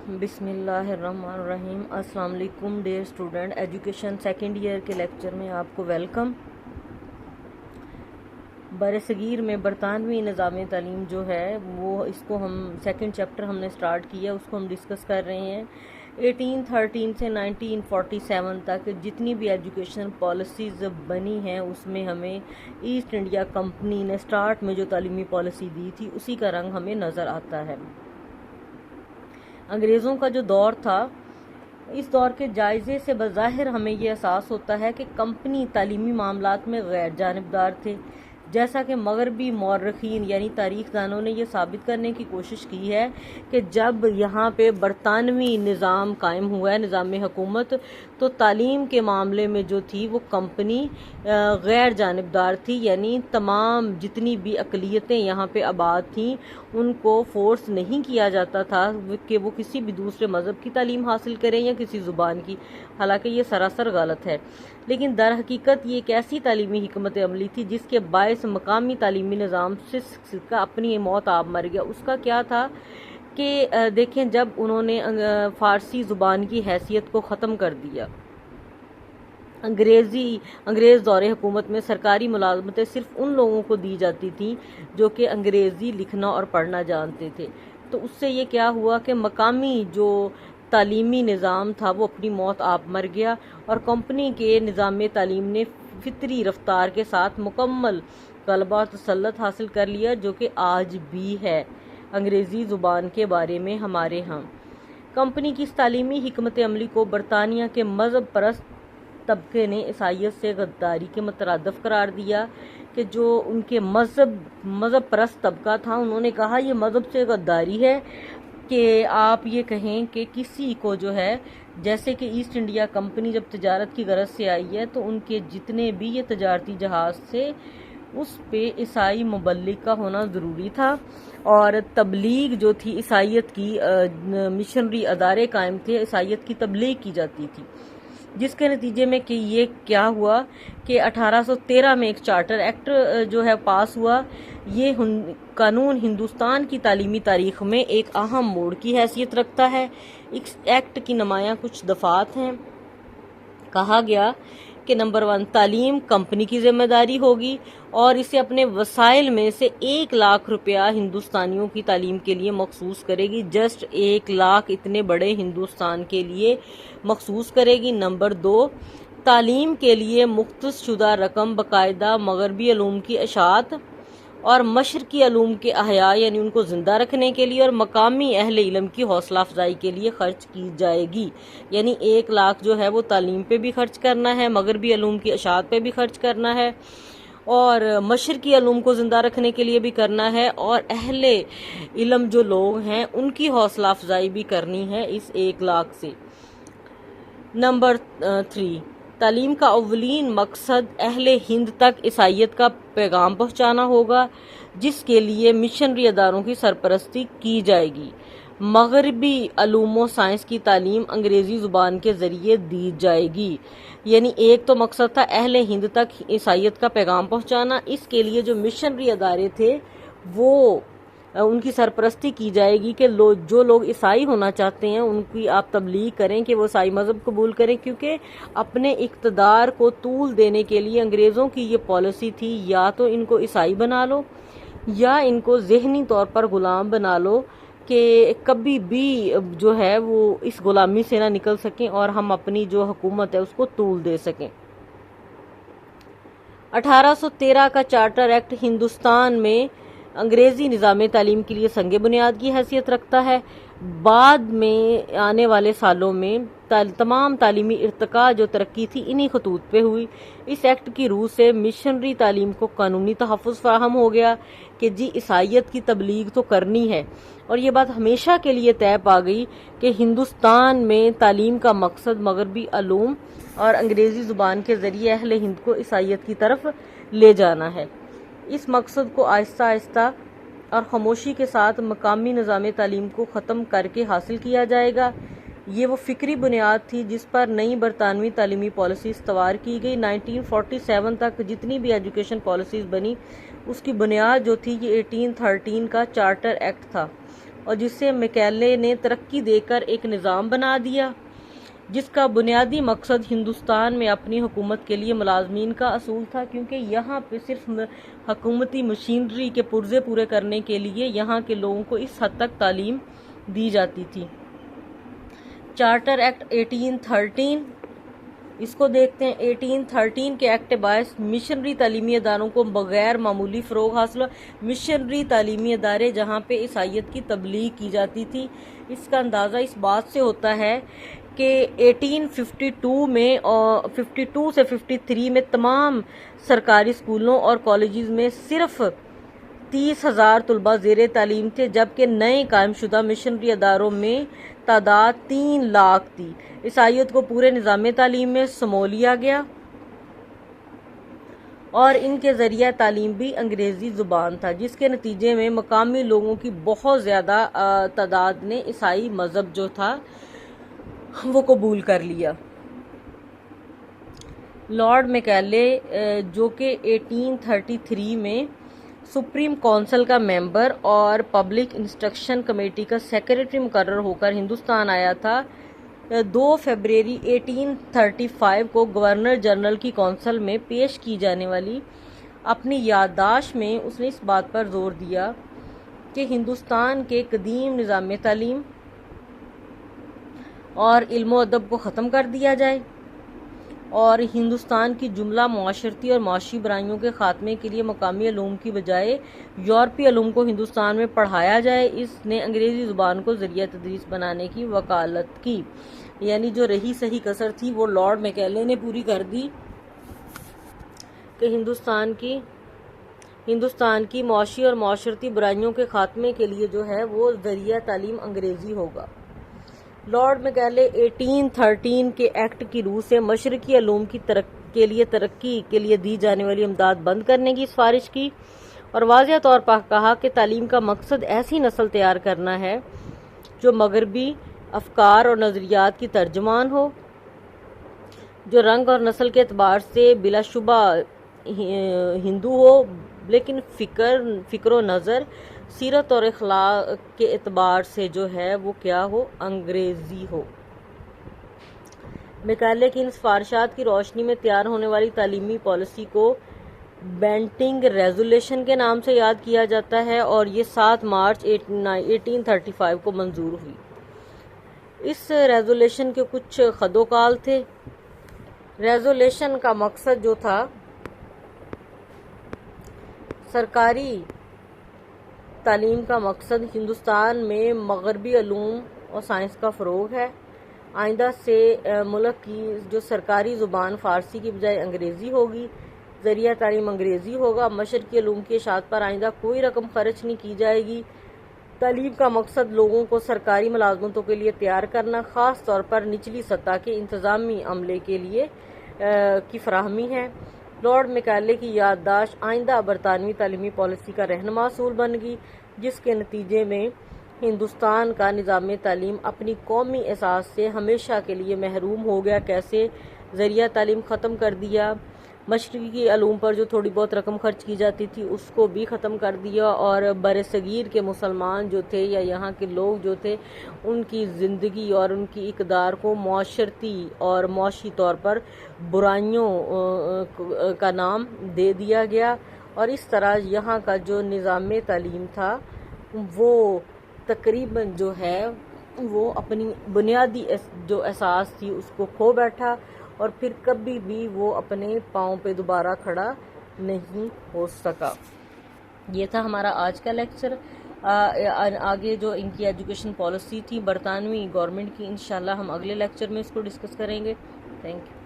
بسم اللہ الرحمن الرحیم۔ السلام علیکم dear student, education second year کے لیکچر میں آپ کو ویلکم۔ برصغیر میں برطانوی نظام تعلیم جو ہے وہ اس کو ہم سیکنڈ چیپٹر ہم نے سٹارٹ کیا، اس کو ہم ڈسکس کر رہے ہیں۔ 1813 سے 1947 تک جتنی بھی ایجوکیشن پالیسیز بنی ہیں اس میں ہمیں ایسٹ انڈیا کمپنی نے سٹارٹ میں جو تعلیمی پالیسی دی تھی اسی کا رنگ ہمیں نظر آتا ہے۔ انگریزوں کا جو دور تھا، اس دور کے جائزے سے بظاہر ہمیں یہ احساس ہوتا ہے کہ کمپنی تعلیمی معاملات میں غیر جانبدار تھے، جیسا کہ مغربی مورخین یعنی تاریخ دانوں نے یہ ثابت کرنے کی کوشش کی ہے کہ جب یہاں پہ برطانوی نظام قائم ہوا ہے، نظام حکومت، تو تعلیم کے معاملے میں جو تھی وہ کمپنی غیر جانبدار تھی، یعنی تمام جتنی بھی اقلیتیں یہاں پہ آباد تھیں ان کو فورس نہیں کیا جاتا تھا کہ وہ کسی بھی دوسرے مذہب کی تعلیم حاصل کریں یا کسی زبان کی، حالانکہ یہ سراسر غلط ہے۔ لیکن در حقیقت یہ ایک ایسی تعلیمی حکمت عملی تھی جس کے باعث مقامی تعلیمی نظام سے کا اپنی موت آپ مر گیا۔ اس کا کیا تھا کہ دیکھیں، جب انہوں نے فارسی زبان کی حیثیت کو ختم کر دیا، انگریز دور حکومت میں سرکاری ملازمتیں صرف ان لوگوں کو دی جاتی تھیں جو کہ انگریزی لکھنا اور پڑھنا جانتے تھے، تو اس سے یہ کیا ہوا کہ مقامی جو تعلیمی نظام تھا وہ اپنی موت آپ مر گیا، اور کمپنی کے نظام تعلیم نے فطری رفتار کے ساتھ مکمل غلبہ اور تسلط حاصل کر لیا، جو کہ آج بھی ہے انگریزی زبان کے بارے میں ہمارے ہاں۔ کمپنی کی اس تعلیمی حکمت عملی کو برطانیہ کے مذہب پرست طبقے نے عیسائیت سے غداری کے مترادف قرار دیا کہ جو ان کے مذہب پرست طبقہ تھا، انہوں نے کہا یہ مذہب سے غداری ہے کہ آپ یہ کہیں کہ کسی کو جو ہے، جیسے کہ ایسٹ انڈیا کمپنی جب تجارت کی غرض سے آئی ہے تو ان کے جتنے بھی یہ تجارتی جہاز تھے اس پہ عیسائی مبلغ کا ہونا ضروری تھا، اور تبلیغ جو تھی عیسائیت کی، مشنری ادارے قائم تھے، عیسائیت کی تبلیغ کی جاتی تھی، جس کے نتیجے میں کہ یہ کیا ہوا کہ 1813 میں ایک چارٹر ایکٹ جو ہے پاس ہوا۔ یہ قانون ہندوستان کی تعلیمی تاریخ میں ایک اہم موڑ کی حیثیت رکھتا ہے۔ اس ایکٹ کی نمایاں کچھ دفعات ہیں۔ کہا گیا کہ نمبر 1، تعلیم کمپنی کی ذمہ داری ہوگی اور اسے اپنے وسائل میں سے 1,00,000 روپیہ ہندوستانیوں کی تعلیم کے لیے مخصوص کرے گی، جسٹ 1,00,000 اتنے بڑے ہندوستان کے لیے مخصوص کرے گی۔ نمبر 2، تعلیم کے لیے مختص شدہ رقم باقاعدہ مغربی علوم کی اشاعت اور مشرقی علوم کے احیاء یعنی ان کو زندہ رکھنے کے لیے اور مقامی اہل علم کی حوصلہ افزائی کے لیے خرچ کی جائے گی، یعنی 1,00,000 جو ہے وہ تعلیم پہ بھی خرچ کرنا ہے، مغربی علوم کی اشاعت پہ بھی خرچ کرنا ہے، اور مشرقی علوم کو زندہ رکھنے کے لیے بھی کرنا ہے، اور اہل علم جو لوگ ہیں ان کی حوصلہ افزائی بھی کرنی ہے اس 1,00,000 سے۔ نمبر 3، تعلیم کا اولین مقصد اہل ہند تک عیسائیت کا پیغام پہنچانا ہوگا، جس کے لیے مشنری اداروں کی سرپرستی کی جائے گی۔ مغربی علوم و سائنس کی تعلیم انگریزی زبان کے ذریعے دی جائے گی، یعنی ایک تو مقصد تھا اہل ہند تک عیسائیت کا پیغام پہنچانا، اس کے لیے جو مشنری ادارے تھے وہ ان کی سرپرستی کی جائے گی کہ جو لوگ عیسائی ہونا چاہتے ہیں ان کی آپ تبلیغ کریں کہ وہ عیسائی مذہب قبول کریں، کیونکہ اپنے اقتدار کو طول دینے کے لیے انگریزوں کی یہ پالیسی تھی یا تو ان کو عیسائی بنا لو یا ان کو ذہنی طور پر غلام بنا لو کہ کبھی بھی جو ہے وہ اس غلامی سے نہ نکل سکیں اور ہم اپنی جو حکومت ہے اس کو طول دے سکیں۔ 1813 کا چارٹر ایکٹ ہندوستان میں انگریزی نظام تعلیم کے لیے سنگ بنیاد کی حیثیت رکھتا ہے۔ بعد میں آنے والے سالوں میں تمام تعلیمی ارتقاء جو ترقی تھی انہی خطوط پہ ہوئی۔ اس ایکٹ کی روح سے مشنری تعلیم کو قانونی تحفظ فراہم ہو گیا کہ جی عیسائیت کی تبلیغ تو کرنی ہے، اور یہ بات ہمیشہ کے لیے طے پا گئی کہ ہندوستان میں تعلیم کا مقصد مغربی علوم اور انگریزی زبان کے ذریعے اہل ہند کو عیسائیت کی طرف لے جانا ہے۔ اس مقصد کو آہستہ آہستہ اور خاموشی کے ساتھ مقامی نظام تعلیم کو ختم کر کے حاصل کیا جائے گا۔ یہ وہ فکری بنیاد تھی جس پر نئی برطانوی تعلیمی پالیسی استوار کی گئی۔ 1947 تک جتنی بھی ایجوکیشن پالیسیز بنی اس کی بنیاد جو تھی یہ 1813 کا چارٹر ایکٹ تھا۔ اور جسے میکالے نے ترقی دے کر ایک نظام بنا دیا جس کا بنیادی مقصد ہندوستان میں اپنی حکومت کے لیے ملازمین کا اصول تھا، کیونکہ یہاں پہ صرف حکومتی مشینری کے پرزے پورے کرنے کے لیے یہاں کے لوگوں کو اس حد تک تعلیم دی جاتی تھی۔ چارٹر ایکٹ 1813 اس کو دیکھتے ہیں۔ 1813 کے ایکٹ باعث مشنری تعلیمی اداروں کو بغیر معمولی فروغ حاصل ہوا۔ مشنری تعلیمی ادارے جہاں پہ عیسائیت کی تبلیغ کی جاتی تھی، اس کا اندازہ اس بات سے ہوتا ہے کہ 1852 میں اور 52 سے 53 میں تمام سرکاری اسکولوں اور کالجز میں صرف 30,000 طلباء زیر تعلیم تھے، جبکہ نئے قائم شدہ مشنری اداروں میں تعداد 3 لاکھ تھی۔ عیسائیت کو پورے نظام تعلیم میں سمو لیا گیا اور ان کے ذریعہ تعلیم بھی انگریزی زبان تھا، جس کے نتیجے میں مقامی لوگوں کی بہت زیادہ تعداد نے عیسائی مذہب جو تھا وہ قبول کر لیا۔ لارڈ میکالے جو کہ 1833 میں سپریم کونسل کا ممبر اور پبلک انسٹرکشن کمیٹی کا سیکریٹری مقرر ہو کر ہندوستان آیا تھا، 2 فروری 1835 کو گورنر جنرل کی کونسل میں پیش کی جانے والی اپنی یادداشت میں اس نے اس بات پر زور دیا کہ ہندوستان کے قدیم نظام تعلیم اور علم و ادب کو ختم کر دیا جائے اور ہندوستان کی جملہ معاشرتی اور معاشی برائیوں کے خاتمے کے لیے مقامی علوم کی بجائے یورپی علوم کو ہندوستان میں پڑھایا جائے۔ اس نے انگریزی زبان کو ذریعہ تدریس بنانے کی وکالت کی، یعنی جو رہی صحیح کسر تھی وہ لارڈ میکالے نے پوری کر دی کہ ہندوستان کی معاشی اور معاشرتی برائیوں کے خاتمے کے لیے جو ہے وہ ذریعہ تعلیم انگریزی ہوگا۔ لارڈ میکالے 1813 کے ایکٹ کی روح سے مشرقی علوم کی ترقی کے لیے دی جانے والی امداد بند کرنے کی سفارش کی اور واضح طور پر کہا کہ تعلیم کا مقصد ایسی نسل تیار کرنا ہے جو مغربی افکار اور نظریات کی ترجمان ہو، جو رنگ اور نسل کے اعتبار سے بلا شبہ ہندو ہو، لیکن فکر و نظر، سیرت اور اخلاق کے اعتبار سے جو ہے وہ کیا ہو، انگریزی ہو۔ میکالے کی ان سفارشات کی روشنی میں تیار ہونے والی تعلیمی پالیسی کو بینٹنگ ریزولوشن کے نام سے یاد کیا جاتا ہے اور یہ 7 مارچ 1835 کو منظور ہوئی۔ اس ریزولوشن کے کچھ خد و کال تھے۔ ریزولوشن کا مقصد جو تھا سرکاری تعلیم کا مقصد ہندوستان میں مغربی علوم اور سائنس کا فروغ ہے۔ آئندہ سے ملک کی جو سرکاری زبان فارسی کی بجائے انگریزی ہوگی، ذریعہ تعلیم انگریزی ہوگا، مشرقی علوم کی اشاعت پر آئندہ کوئی رقم خرچ نہیں کی جائے گی۔ تعلیم کا مقصد لوگوں کو سرکاری ملازمتوں کے لیے تیار کرنا، خاص طور پر نچلی سطح کے انتظامی عملے کے لیے کی فراہمی ہے۔ لارڈ میکالے کی یادداشت آئندہ برطانوی تعلیمی پالیسی کا رہنما اصول بن گئی، جس کے نتیجے میں ہندوستان کا نظام تعلیم اپنی قومی اساس سے ہمیشہ کے لیے محروم ہو گیا۔ کیسے؟ ذریعہ تعلیم ختم کر دیا، مشرقی علوم پر جو تھوڑی بہت رقم خرچ کی جاتی تھی اس کو بھی ختم کر دیا اور بر صغیر کے مسلمان جو تھے یا یہاں کے لوگ جو تھے ان کی زندگی اور ان کی اقدار کو معاشرتی اور معاشی طور پر برائیوں کا نام دے دیا گیا اور اس طرح یہاں کا جو نظام تعلیم تھا وہ تقریباً جو ہے وہ اپنی بنیادی جو اساس تھی اس کو کھو بیٹھا اور پھر کبھی بھی وہ اپنے پاؤں پہ دوبارہ کھڑا نہیں ہو سکا۔ یہ تھا ہمارا آج کا لیکچر۔ آگے جو ان کی ایجوکیشن پالیسی تھی برطانوی گورنمنٹ کی، انشاءاللہ ہم اگلے لیکچر میں اس کو ڈسکس کریں گے۔ Thank you.